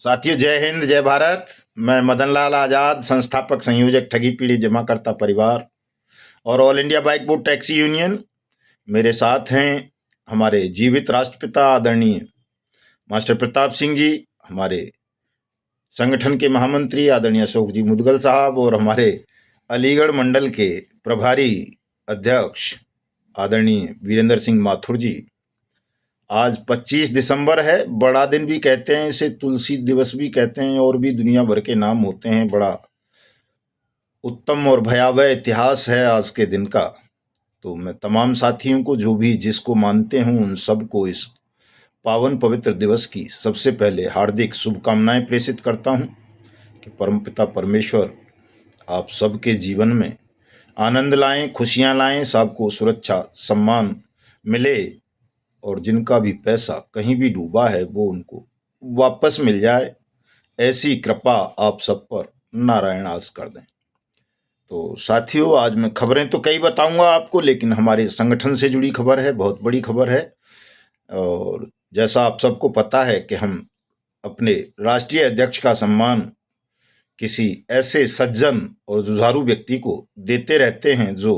साथियों, जय हिंद, जय भारत। मैं मदन लाल आजाद, संस्थापक संयोजक ठगी पीढ़ी जमाकर्ता परिवार और all India bike board taxi union. मेरे साथ हैं हमारे जीवित राष्ट्रपिता आदरणीय मास्टर प्रताप सिंह जी, हमारे संगठन के महामंत्री आदरणीय अशोक जी मुदगल साहब और हमारे अलीगढ़ मंडल के प्रभारी अध्यक्ष आदरणीय वीरेंद्र सिंह माथुर जी। आज 25 दिसंबर है। बड़ा दिन भी कहते हैं इसे, तुलसी दिवस भी कहते हैं और भी दुनिया भर के नाम होते हैं। बड़ा उत्तम और भयावह इतिहास है आज के दिन का। तो मैं तमाम साथियों को, जो भी जिसको मानते हूं, उन सबको इस पावन पवित्र दिवस की सबसे पहले हार्दिक शुभकामनाएं प्रेषित करता हूं कि परमपिता परमेश्वर आप सबके जीवन में आनंद लाएं, खुशियां लाएं, सबको सुरक्षा सम्मान मिले और जिनका भी पैसा कहीं भी डूबा है वो उनको वापस मिल जाए। ऐसी कृपा आप सब पर नारायण आस कर दें। तो साथियों, आज मैं खबरें तो कई बताऊंगा आपको, लेकिन हमारे संगठन से जुड़ी खबर है, बहुत बड़ी खबर है। और जैसा आप सबको पता है कि हम अपने राष्ट्रीय अध्यक्ष का सम्मान किसी ऐसे सज्जन और जुझारू व्यक्ति को देते रहते हैं जो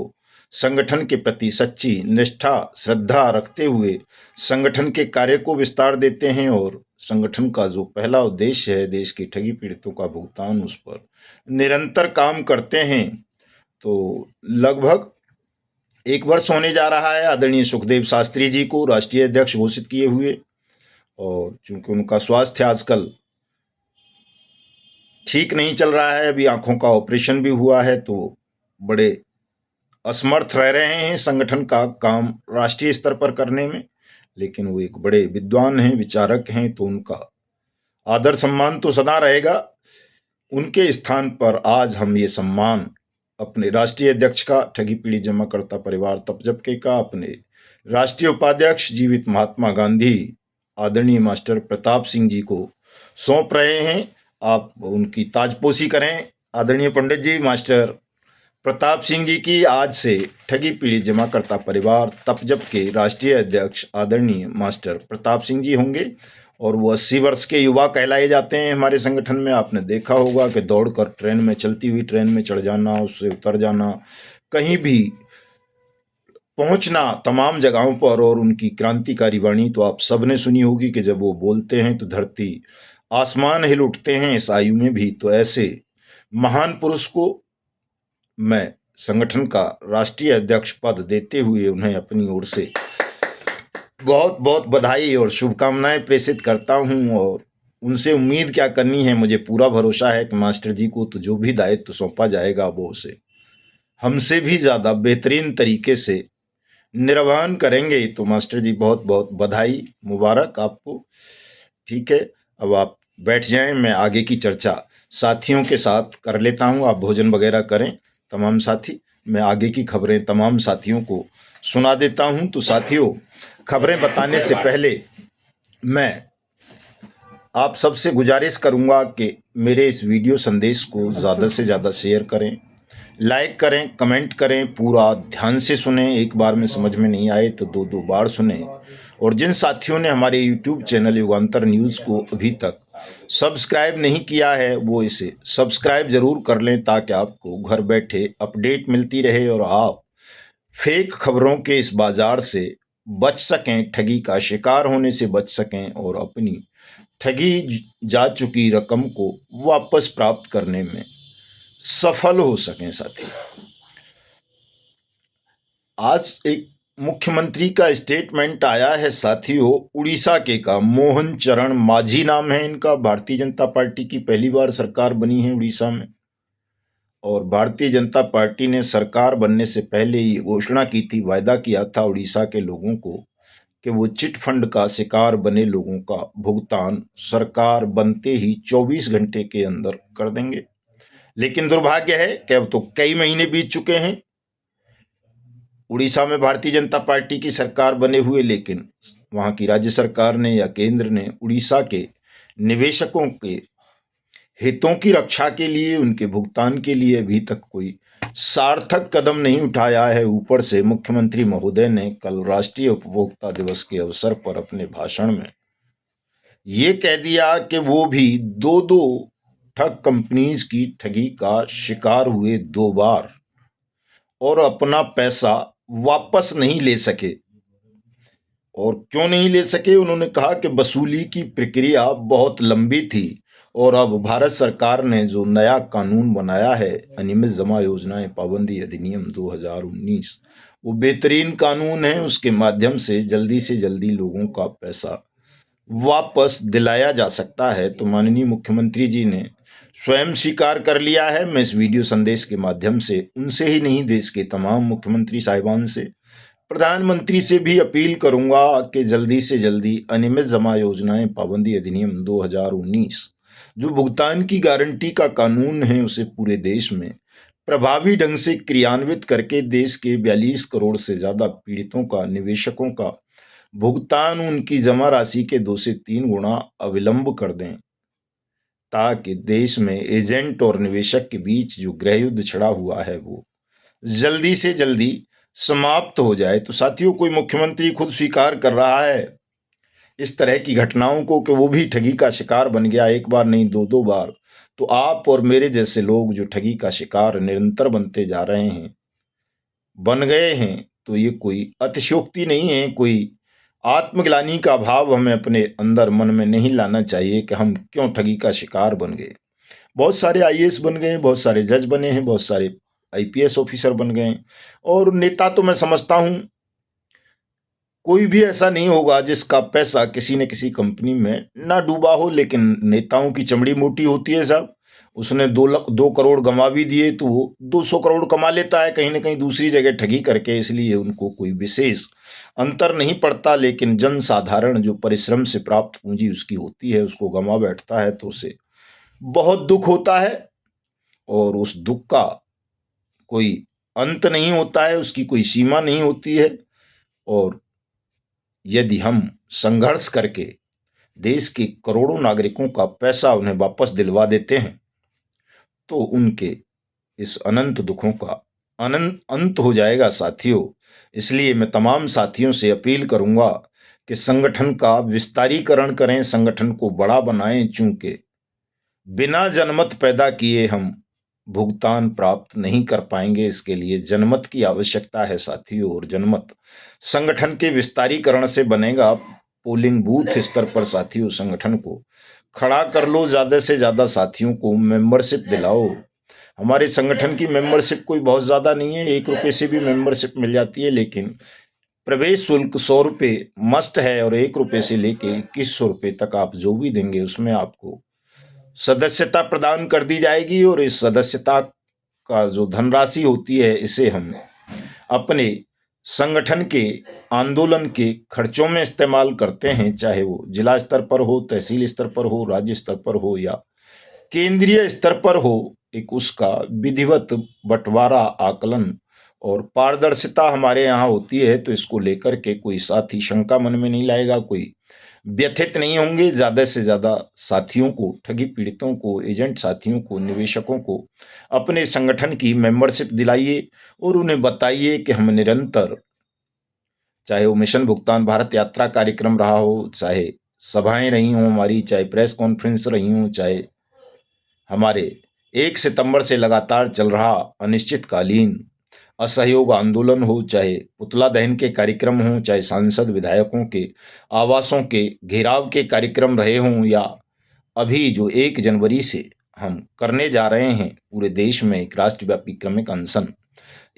संगठन के प्रति सच्ची निष्ठा श्रद्धा रखते हुए संगठन के कार्य को विस्तार देते हैं और संगठन का जो पहला उद्देश्य है देश के ठगी पीड़ितों का भुगतान, उस पर निरंतर काम करते हैं। तो लगभग 1 वर्ष होने जा रहा है आदरणीय सुखदेव शास्त्री जी को राष्ट्रीय अध्यक्ष घोषित किए हुए। और चूंकि उनका स्वास्थ्य आजकल ठीक नहीं चल रहा है, अभी आंखों का ऑपरेशन भी हुआ है, तो बड़े असमर्थ रह रहे हैं संगठन का काम राष्ट्रीय स्तर पर करने में। लेकिन वो एक बड़े विद्वान हैं, विचारक हैं, तो उनका आदर सम्मान तो सदा रहेगा। उनके स्थान पर आज हम ये सम्मान अपने राष्ट्रीय अध्यक्ष का, ठगी पीढ़ी जमाकर्ता परिवार तपजबके का, अपने राष्ट्रीय उपाध्यक्ष जीवित महात्मा गांधी आदरणीय मास्टर प्रताप सिंह जी को सौंप रहे हैं। आप उनकी ताजपोशी करें। आदरणीय पंडित जी, मास्टर प्रताप सिंह जी की आज से ठगी पीढ़ी जमाकर्ता परिवार तपजब के राष्ट्रीय अध्यक्ष आदरणीय मास्टर प्रताप सिंह जी होंगे और वो 80 वर्ष के युवा कहलाए जाते हैं हमारे संगठन में। आपने देखा होगा कि दौड़कर ट्रेन में, चलती हुई ट्रेन में चढ़ जाना, उससे उतर जाना, कहीं भी पहुंचना तमाम जगहों पर, और उनकी क्रांतिकारी वाणी तो आप सबने सुनी होगी कि जब वो बोलते हैं तो धरती आसमान हिल उठते हैं इस आयु में भी। तो ऐसे महान पुरुष को मैं संगठन का राष्ट्रीय अध्यक्ष पद देते हुए उन्हें अपनी ओर से बहुत बहुत बधाई और शुभकामनाएं प्रेषित करता हूं। और उनसे उम्मीद क्या करनी है, मुझे पूरा भरोसा है कि मास्टर जी को तो जो भी दायित्व सौंपा जाएगा वो उसे हमसे भी ज़्यादा बेहतरीन तरीके से निर्वहन करेंगे। तो मास्टर जी, बहुत बहुत बधाई, मुबारक आपको। ठीक है, अब आप बैठ जाएं, मैं आगे की चर्चा साथियों के साथ कर लेता हूं। आप भोजन वगैरह करें तमाम साथी, मैं आगे की खबरें तमाम साथियों को सुना देता हूं। तो साथियों, खबरें बताने से पहले मैं आप सबसे गुजारिश करूंगा कि मेरे इस वीडियो संदेश को ज़्यादा से ज़्यादा शेयर करें, लाइक करें, कमेंट करें, पूरा ध्यान से सुने। एक बार में समझ में नहीं आए तो दो दो बार सुने। और जिन साथियों ने हमारे YouTube चैनल युगांतर न्यूज़ को अभी तक सब्सक्राइब नहीं किया है वो इसे सब्सक्राइब जरूर कर लें, ताकि आपको घर बैठे अपडेट मिलती रहे और आप फेक खबरों के इस बाजार से बच सकें, ठगी का शिकार होने से बच सकें और अपनी ठगी जा चुकी रकम को वापस प्राप्त करने में सफल हो सकें। साथी, आज एक मुख्यमंत्री का स्टेटमेंट आया है साथियों, उड़ीसा के का मोहन चरण मांझी नाम है इनका। भारतीय जनता पार्टी की पहली बार सरकार बनी है उड़ीसा में। और भारतीय जनता पार्टी ने सरकार बनने से पहले ये घोषणा की थी, वायदा किया था उड़ीसा के लोगों को कि वो चिट फंड का शिकार बने लोगों का भुगतान सरकार बनते ही 24 घंटे के अंदर कर देंगे। लेकिन दुर्भाग्य है कि अब तो कई महीने बीत चुके हैं उड़ीसा में भारतीय जनता पार्टी की सरकार बने हुए, लेकिन वहां की राज्य सरकार ने या केंद्र ने उड़ीसा के निवेशकों के हितों की रक्षा के लिए, उनके भुगतान के लिए अभी तक कोई सार्थक कदम नहीं उठाया है। ऊपर से मुख्यमंत्री महोदय ने कल राष्ट्रीय उपभोक्ता दिवस के अवसर पर अपने भाषण में ये कह दिया कि वो भी दो दो ठग कंपनीज की ठगी का शिकार हुए 2 बार और अपना पैसा वापस नहीं ले सके। और क्यों नहीं ले सके? उन्होंने कहा कि वसूली की प्रक्रिया बहुत लंबी थी और अब भारत सरकार ने जो नया कानून बनाया है, अनियमित जमा योजनाएं पाबंदी अधिनियम 2019, वो बेहतरीन कानून है। उसके माध्यम से जल्दी लोगों का पैसा वापस दिलाया जा सकता है। तो माननीय मुख्यमंत्री जी ने स्वयं स्वीकार कर लिया है। मैं इस वीडियो संदेश के माध्यम से उनसे ही नहीं, देश के तमाम मुख्यमंत्री साहिबान से, प्रधानमंत्री से भी अपील करूंगा कि जल्दी से जल्दी अनियमित जमा योजनाएं पाबंदी अधिनियम 2019 जो भुगतान की गारंटी का कानून है, उसे पूरे देश में प्रभावी ढंग से क्रियान्वित करके देश के 42 करोड़ से ज्यादा पीड़ितों का, निवेशकों का भुगतान उनकी जमा राशि के 2 से 3 गुना अविलंब कर दें, ताकि देश में एजेंट और निवेशक के बीच जो गृह युद्ध छिड़ा हुआ है वो जल्दी से जल्दी समाप्त हो जाए। तो साथियों, कोई मुख्यमंत्री खुद स्वीकार कर रहा है इस तरह की घटनाओं को कि वो भी ठगी का शिकार बन गया, एक बार नहीं, दो दो बार। तो आप और मेरे जैसे लोग जो ठगी का शिकार निरंतर बनते जा रहे हैं, बन गए हैं, तो ये कोई अतिशयोक्ति नहीं है। कोई आत्मग्लानि का भाव हमें अपने अंदर मन में नहीं लाना चाहिए कि हम क्यों ठगी का शिकार बन गए। बहुत सारे आईएएस बन गए हैं, बहुत सारे जज बने हैं, बहुत सारे आईपीएस ऑफिसर बन गए हैं, और नेता तो मैं समझता हूं कोई भी ऐसा नहीं होगा जिसका पैसा किसी न किसी कंपनी में ना डूबा हो। लेकिन नेताओं की चमड़ी मोटी होती है साहब। उसने 2 करोड़ गंवा भी दिए तो वो 200 करोड़ कमा लेता है कहीं ना कहीं दूसरी जगह ठगी करके, इसलिए उनको कोई विशेष अंतर नहीं पड़ता। लेकिन जन साधारण जो परिश्रम से प्राप्त पूंजी उसकी होती है, उसको गंवा बैठता है तो उसे बहुत दुख होता है, और उस दुख का कोई अंत नहीं होता है, उसकी कोई सीमा नहीं होती है। और यदि हम संघर्ष करके देश के करोड़ों नागरिकों का पैसा उन्हें वापस दिलवा देते हैं, तो उनके इस अनंत दुखों का अनंत अंत हो जाएगा साथियों। इसलिए मैं तमाम साथियों से अपील करूंगा कि संगठन का विस्तारीकरण करें, संगठन को बड़ा बनाएं, चूंकि बिना जनमत पैदा किए हम भुगतान प्राप्त नहीं कर पाएंगे। इसके लिए जनमत की आवश्यकता है साथियों, और जनमत संगठन के विस्तारीकरण से बनेगा। पोलिंग बूथ स्तर पर साथियों संगठन को खड़ा कर लो, ज्यादा से ज्यादा साथियों को मेंबरशिप दिलाओ। हमारे संगठन की मेंबरशिप कोई बहुत ज्यादा नहीं है, 1 रुपए से भी मेंबरशिप मिल जाती है, लेकिन प्रवेश शुल्क 100 रुपए मस्ट है, और 1 रुपए से लेके 2100 रुपए तक आप जो भी देंगे उसमें आपको सदस्यता प्रदान कर दी जाएगी। और इस सदस्यता का जो धनराशि होती है, इसे हम अपने संगठन के आंदोलन के खर्चों में इस्तेमाल करते हैं, चाहे वो जिला स्तर पर हो, तहसील स्तर पर हो, राज्य स्तर पर हो या केंद्रीय स्तर पर हो। एक उसका विधिवत बंटवारा, आकलन और पारदर्शिता हमारे यहाँ होती है। तो इसको लेकर के कोई साथी शंका मन में नहीं लाएगा, कोई व्यथित नहीं होंगे। ज्यादा से ज्यादा साथियों को, ठगी पीड़ितों को, एजेंट साथियों को, निवेशकों को अपने संगठन की मेंबरशिप दिलाइए और उन्हें बताइए कि हम निरंतर, चाहे वो मिशन भुगतान भारत यात्रा कार्यक्रम रहा हो, चाहे सभाएं रही हों हमारी, चाहे प्रेस कॉन्फ्रेंस रही हों, चाहे हमारे 1 सितंबर से लगातार चल रहा अनिश्चितकालीन असहयोग आंदोलन हो, चाहे पुतला दहन के कार्यक्रम हों, चाहे सांसद विधायकों के आवासों के घेराव के कार्यक्रम रहे हों, या अभी जो 1 जनवरी से हम करने जा रहे हैं पूरे देश में एक राष्ट्रव्यापी क्रमिक अनशन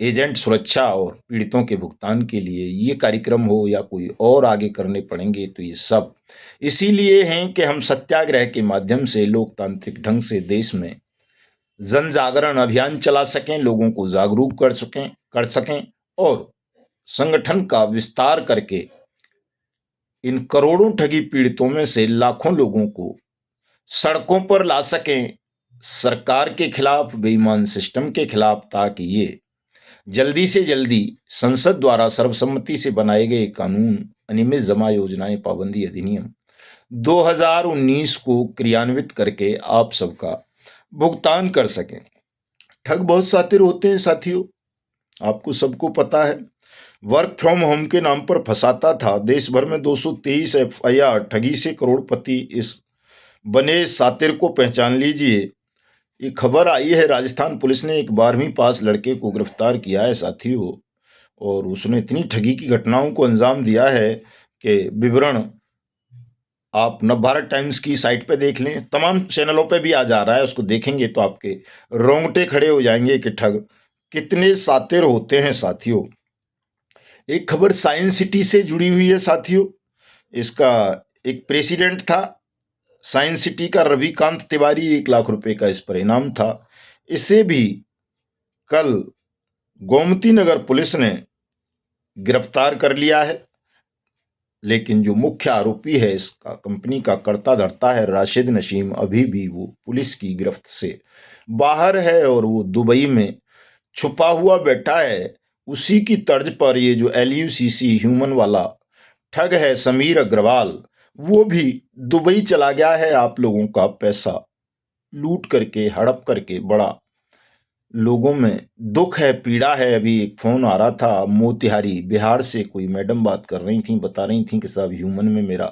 एजेंट सुरक्षा और पीड़ितों के भुगतान के लिए, ये कार्यक्रम हो या कोई और आगे करने पड़ेंगे, तो ये सब इसीलिए हैं कि हम सत्याग्रह के माध्यम से लोकतांत्रिक ढंग से देश में जन जागरण अभियान चला सकें, लोगों को जागरूक कर सकें और संगठन का विस्तार करके इन करोड़ों ठगी पीड़ितों में से लाखों लोगों को सड़कों पर ला सकें, सरकार के खिलाफ, बेईमान सिस्टम के खिलाफ, ताकि ये जल्दी से जल्दी संसद द्वारा सर्वसम्मति से बनाए गए कानून अनियमित जमा योजनाएं पाबंदी अधिनियम 2019 को क्रियान्वित करके आप सबका भुगतान कर सकें। ठग बहुत सातिर होते हैं साथियों, आपको सबको पता है। वर्क फ्रॉम होम के नाम पर फंसाता था। देश भर में 223 एफआईआर, ठगी से करोड़पति इस बने सातिर को पहचान लीजिए। ये खबर आई है, राजस्थान पुलिस ने एक 12वीं पास लड़के को गिरफ्तार किया है साथियों, और उसने इतनी ठगी की घटनाओं को अंजाम दिया है कि विवरण आप नवभारत टाइम्स की साइट पे देख लें, तमाम चैनलों पे भी आ जा रहा है। उसको देखेंगे तो आपके रोंगटे खड़े हो जाएंगे कि ठग कितने सातिर होते हैं साथियों। एक खबर साइंस सिटी से जुड़ी हुई है साथियों। इसका एक प्रेसिडेंट था साइंस सिटी का, रविकांत तिवारी। 1 लाख रुपए का इस पर इनाम था। इसे भी कल गोमती नगर पुलिस ने गिरफ्तार कर लिया है। लेकिन जो मुख्य आरोपी है इसका, कंपनी का कर्ता धर्ता है राशिद नसीम, अभी भी वो पुलिस की गिरफ्त से बाहर है और वो दुबई में छुपा हुआ बैठा है। उसी की तर्ज पर ये जो LUCC ह्यूमन वाला ठग है समीर अग्रवाल, वो भी दुबई चला गया है आप लोगों का पैसा लूट करके, हड़प करके। बड़ा लोगों में दुख है, पीड़ा है। अभी एक फोन आ रहा था मोतिहारी बिहार से, कोई मैडम बात कर रही थी, बता रही थी कि साहब ह्यूमन में मेरा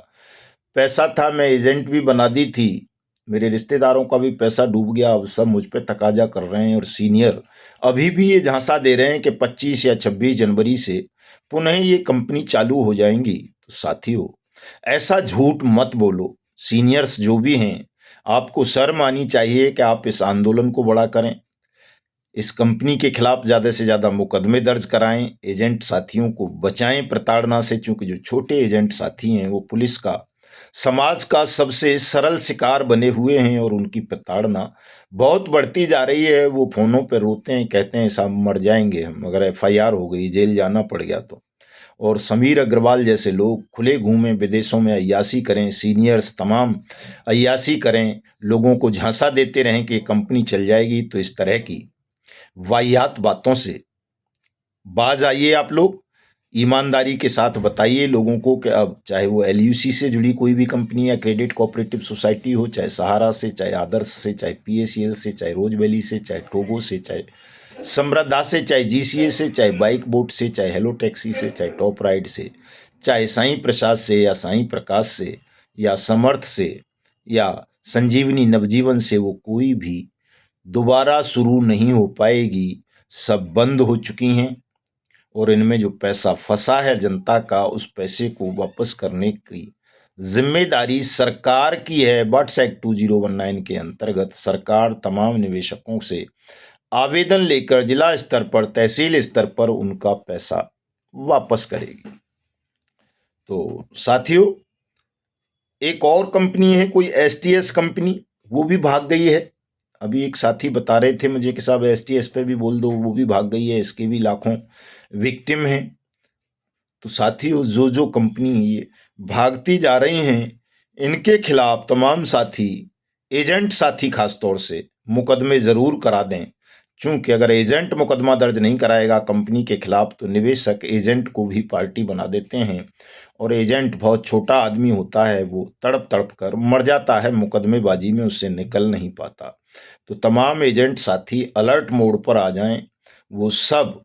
पैसा था, मैं एजेंट भी बना दी थी, मेरे रिश्तेदारों का भी पैसा डूब गया, अब सब मुझ पे तकाजा कर रहे हैं। और सीनियर अभी भी ये झांसा दे रहे हैं कि 25 या 26 जनवरी से पुनः ये कंपनी चालू हो जाएंगी। तो साथियों, ऐसा झूठ मत बोलो। सीनियर्स जो भी हैं, आपको शर्म आनी चाहिए कि आप इस आंदोलन को बड़ा करें, इस कंपनी के खिलाफ ज्यादा से ज्यादा मुकदमे दर्ज कराएं, एजेंट साथियों को बचाएं प्रताड़ना से। चूंकि जो छोटे एजेंट साथी हैं वो पुलिस का, समाज का सबसे सरल शिकार बने हुए हैं और उनकी प्रताड़ना बहुत बढ़ती जा रही है। वो फोनों पे रोते हैं, कहते हैं साहब मर जाएंगे हम अगर FIR हो गई, जेल जाना पड़ गया तो। और समीर अग्रवाल जैसे लोग खुले घूमें, विदेशों में अय्यासी करें, सीनियर्स तमाम अय्यासी करें, लोगों को झांसा देते रहें कि कंपनी चल जाएगी। तो इस तरह की वाहियात बातों से बाज आइए आप लोग। ईमानदारी के साथ बताइए लोगों को कि अब चाहे वो LUC से जुड़ी कोई भी कंपनी या क्रेडिट कोऑपरेटिव सोसाइटी हो, चाहे सहारा से, चाहे आदर्श से, चाहे PACL से, चाहे रोज वैली से, चाहे टोगो से, चाहे समृद्धा से, चाहे GCA से, चाहे बाइक बोट से, चाहे हेलो टैक्सी से, चाहे टॉप राइड से, चाहे साईं प्रसाद से या साईं प्रकाश से या समर्थ से या संजीवनी नवजीवन से, वो कोई भी दोबारा शुरू नहीं हो पाएगी। सब बंद हो चुकी हैं और इनमें जो पैसा फंसा है जनता का, उस पैसे को वापस करने की जिम्मेदारी सरकार की है। बट्स एक्ट 2019 के अंतर्गत सरकार तमाम निवेशकों से आवेदन लेकर जिला स्तर पर, तहसील स्तर पर उनका पैसा वापस करेगी। तो साथियों, एक और कंपनी है कोई STS कंपनी, वो भी भाग गई है। अभी एक साथी बता रहे थे मुझे कि साहब STS पे भी बोल दो, वो भी भाग गई है, इसके भी लाखों विक्टिम हैं। तो साथियों, जो कंपनी ये भागती जा रही हैं, इनके खिलाफ तमाम साथी, एजेंट साथी खासतौर से मुकदमे जरूर करा दें। चूंकि अगर एजेंट मुकदमा दर्ज नहीं कराएगा कंपनी के खिलाफ, तो निवेशक एजेंट को भी पार्टी बना देते हैं और एजेंट बहुत छोटा आदमी होता है, वो तड़प तड़प कर मर जाता है मुकदमेबाजी में, उससे निकल नहीं पाता। तो तमाम एजेंट साथी अलर्ट मोड पर आ जाएं। वो सब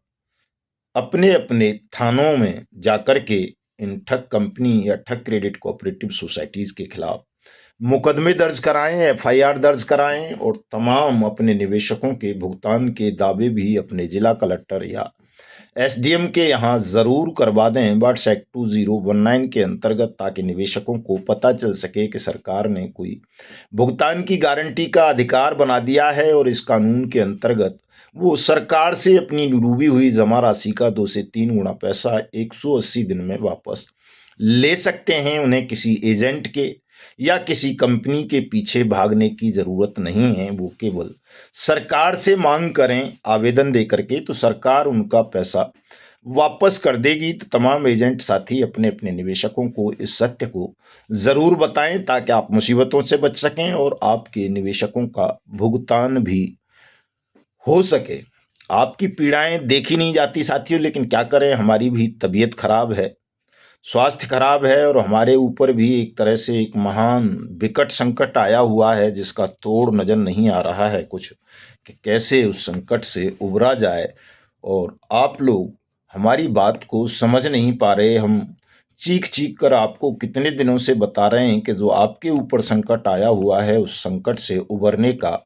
अपने अपने थानों में जाकर के इन ठग कंपनी या ठग क्रेडिट कोऑपरेटिव सोसाइटीज के खिलाफ मुकदमे दर्ज कराएं, FIR दर्ज कराएं और तमाम अपने निवेशकों के भुगतान के दावे भी अपने जिला कलेक्टर या SDM के यहाँ जरूर करवा दें बट्स एक्ट 2019 के अंतर्गत, ताकि निवेशकों को पता चल सके कि सरकार ने कोई भुगतान की गारंटी का अधिकार बना दिया है और इस कानून के अंतर्गत वो सरकार से अपनी डूबी हुई जमा राशि का 2 से 3 गुना पैसा 180 दिन में वापस ले सकते हैं। उन्हें किसी एजेंट के या किसी कंपनी के पीछे भागने की जरूरत नहीं है। वो केवल सरकार से मांग करें आवेदन दे करके, तो सरकार उनका पैसा वापस कर देगी। तो तमाम एजेंट साथी अपने अपने निवेशकों को इस सत्य को जरूर बताएं, ताकि आप मुसीबतों से बच सकें और आपके निवेशकों का भुगतान भी हो सके। आपकी पीड़ाएं देखी नहीं जाती साथियों, लेकिन क्या करें, हमारी भी तबीयत खराब है, स्वास्थ्य खराब है और हमारे ऊपर भी एक तरह से एक महान विकट संकट आया हुआ है, जिसका तोड़ नजर नहीं आ रहा है कुछ, कि कैसे उस संकट से उबरा जाए। और आप लोग हमारी बात को समझ नहीं पा रहे। हम चीख चीख कर आपको कितने दिनों से बता रहे हैं कि जो आपके ऊपर संकट आया हुआ है, उस संकट से उबरने का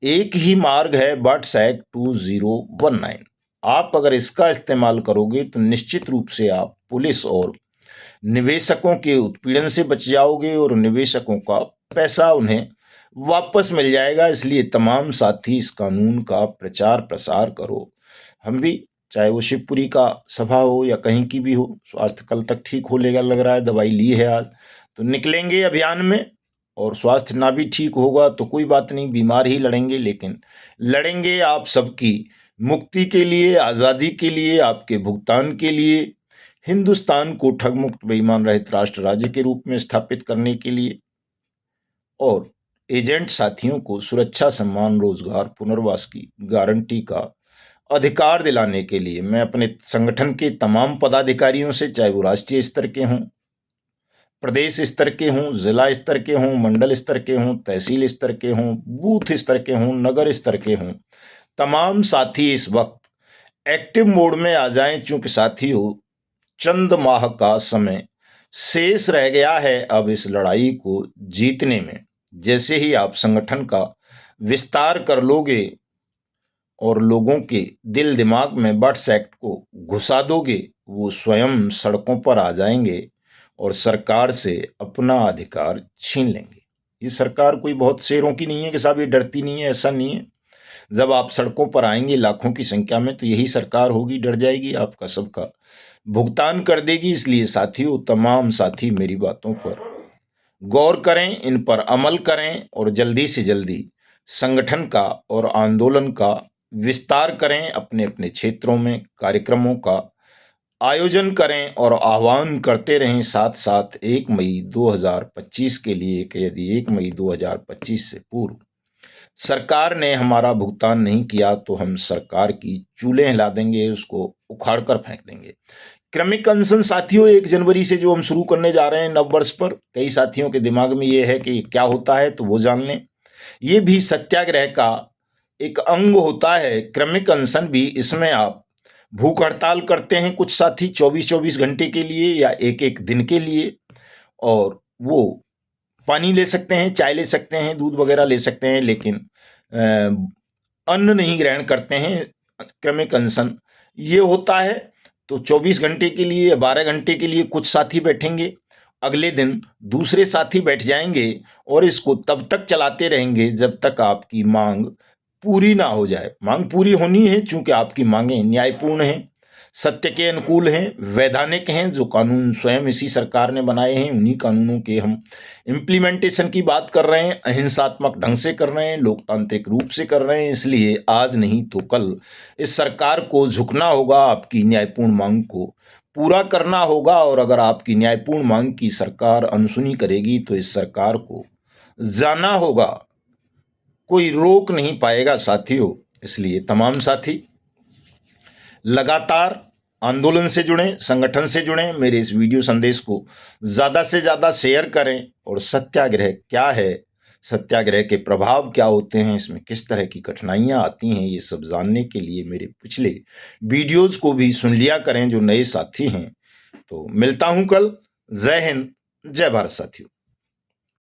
एक ही मार्ग है, बट्स एक्ट 2019। आप अगर इसका इस्तेमाल करोगे तो निश्चित रूप से आप पुलिस और निवेशकों के उत्पीड़न से बच जाओगे और निवेशकों का पैसा उन्हें वापस मिल जाएगा। इसलिए तमाम साथी इस कानून का प्रचार प्रसार करो। हम भी, चाहे वो शिवपुरी का सभा हो या कहीं की भी हो, स्वास्थ्य कल तक ठीक हो लेगा लग रहा है, दवाई ली है आज, तो निकलेंगे अभियान में। और स्वास्थ्य ना भी ठीक होगा तो कोई बात नहीं, बीमार ही लड़ेंगे, लेकिन लड़ेंगे आप सबकी मुक्ति के लिए, आज़ादी के लिए, आपके भुगतान के लिए, हिंदुस्तान को ठग मुक्त बेईमान रहित राष्ट्र राज्य के रूप में स्थापित करने के लिए, और एजेंट साथियों को सुरक्षा, सम्मान, रोजगार, पुनर्वास की गारंटी का अधिकार दिलाने के लिए। मैं अपने संगठन के तमाम पदाधिकारियों से, चाहे वो राष्ट्रीय स्तर के हों, प्रदेश स्तर के हों, जिला स्तर के हों, मंडल स्तर के हों, तहसील स्तर के हों, बूथ स्तर के हों, नगर स्तर के हों, तमाम साथी इस वक्त एक्टिव मोड में आ जाएं। चूंकि साथियों, चंद माह का समय शेष रह गया है अब इस लड़ाई को जीतने में। जैसे ही आप संगठन का विस्तार कर लोगे और लोगों के दिल दिमाग में बट्स एक्ट को घुसा दोगे, वो स्वयं सड़कों पर आ जाएंगे और सरकार से अपना अधिकार छीन लेंगे। ये सरकार कोई बहुत शेरों की नहीं है कि साहब ये डरती नहीं है, ऐसा नहीं है। जब आप सड़कों पर आएंगे लाखों की संख्या में, तो यही सरकार होगी, डर जाएगी, आपका सबका भुगतान कर देगी। इसलिए साथियों, तमाम साथी मेरी बातों पर गौर करें, इन पर अमल करें और जल्दी से जल्दी संगठन का और आंदोलन का विस्तार करें। अपने अपने क्षेत्रों में कार्यक्रमों का आयोजन करें और आह्वान करते रहें। साथ साथ 1 मई 2025 के लिए कि यदि 1 मई 2025 से पूर्व सरकार ने हमारा भुगतान नहीं किया तो हम सरकार की चूल्हे हिला देंगे, उसको उखाड़ कर फेंक देंगे। क्रमिक अनशन साथियों, 1 जनवरी से जो हम शुरू करने जा रहे हैं नव वर्ष पर, कई साथियों के दिमाग में ये है कि क्या होता है, तो वो जान लें। ये भी सत्याग्रह का एक अंग होता है, क्रमिक अनशन भी। इसमें आप भूख हड़ताल करते हैं, कुछ साथी 24-24 घंटे के लिए या एक दिन के लिए, और वो पानी ले सकते हैं, चाय ले सकते हैं, दूध वगैरह ले सकते हैं, लेकिन अन्न नहीं ग्रहण करते हैं। क्रमिक अनशन ये होता है। तो 24 घंटे के लिए या 12 घंटे के लिए कुछ साथी बैठेंगे, अगले दिन दूसरे साथी बैठ जाएंगे और इसको तब तक चलाते रहेंगे जब तक आपकी मांग पूरी ना हो जाए। मांग पूरी होनी है, चूंकि आपकी मांगें न्यायपूर्ण हैं, सत्य के अनुकूल हैं, वैधानिक हैं। जो कानून स्वयं इसी सरकार ने बनाए हैं, उन्हीं कानूनों के हम इम्प्लीमेंटेशन की बात कर रहे हैं, अहिंसात्मक ढंग से कर रहे हैं, लोकतांत्रिक रूप से कर रहे हैं। इसलिए आज नहीं तो कल इस सरकार को झुकना होगा, आपकी न्यायपूर्ण मांग को पूरा करना होगा। और अगर आपकी न्यायपूर्ण मांग की सरकार अनसुनी करेगी तो इस सरकार को जाना होगा, कोई रोक नहीं पाएगा साथियों। इसलिए तमाम साथी लगातार आंदोलन से जुड़ें, संगठन से जुड़ें। मेरे इस वीडियो संदेश को ज़्यादा से ज़्यादा शेयर करें और सत्याग्रह क्या है, सत्याग्रह के प्रभाव क्या होते हैं, इसमें किस तरह की कठिनाइयाँ आती हैं, ये सब जानने के लिए मेरे पिछले वीडियोज़ को भी सुन लिया करें जो नए साथी हैं। तो मिलता हूँ कल। जय हिंद, जय भारत साथियों।